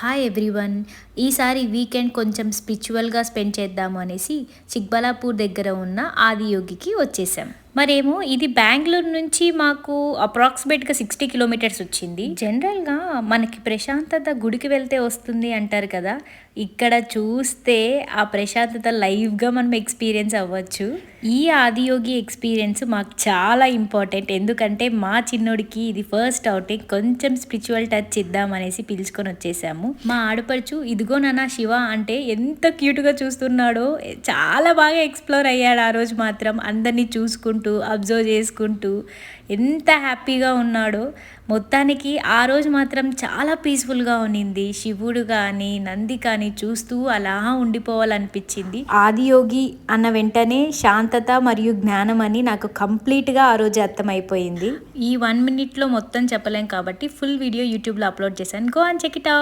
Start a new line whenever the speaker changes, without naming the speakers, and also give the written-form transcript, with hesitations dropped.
Hi everyone. ఈసారి weekend కొంచెం స్పిరిచువల్గా స్పెండ్ చేద్దాము అనేసి చిక్బలాపూర్ దగ్గర ఉన్న ఆదియోగికి వచ్చేసాం. మరేమో ఇది బెంగళూరు నుంచి మాకు అప్రాక్సిమేట్గా 60 కిలోమీటర్స్ వచ్చింది. జనరల్గా మనకి ప్రశాంతత గుడికి వెళ్తే వస్తుంది అంటారు కదా, ఇక్కడ చూస్తే ఆ ప్రశాంతత లైవ్గా మనం ఎక్స్పీరియన్స్ అవ్వచ్చు. ఈ ఆదియోగి ఎక్స్పీరియన్స్ మాకు చాలా ఇంపార్టెంట్, ఎందుకంటే మా చిన్నోడికి ఇది ఫస్ట్ అవుటింగ్. కొంచెం స్పిరిచువల్ టచ్ ఇద్దామనేసి పిలుచుకొని వచ్చేసాము. మా ఆడపడుచు ఇదిగో నాన్న శివ అంటే ఎంత క్యూట్గా చూస్తున్నాడో, చాలా బాగా ఎక్స్ప్లోర్ అయ్యాడు ఆ రోజు మాత్రం. అందరినీ చూసుకుంటూ అబ్జర్వ్ చేసుకుంటూ ఎంత హ్యాపీగా ఉన్నాడో. మొత్తానికి ఆ రోజు మాత్రం చాలా పీస్ఫుల్గా ఉన్నింది. శివుడు కానీ నంది కానీ చూస్తూ అలా ఉండిపోవాలనిపించింది. ఆదియోగి అన్న వెంటనే శాంతత మరియు జ్ఞానం అని నాకు కంప్లీట్గా ఆ రోజు అర్థమైపోయింది. ఈ 1 minute మొత్తం చెప్పలేం కాబట్టి ఫుల్ వీడియో యూట్యూబ్లో అప్లోడ్ చేశాను. Go and check it out.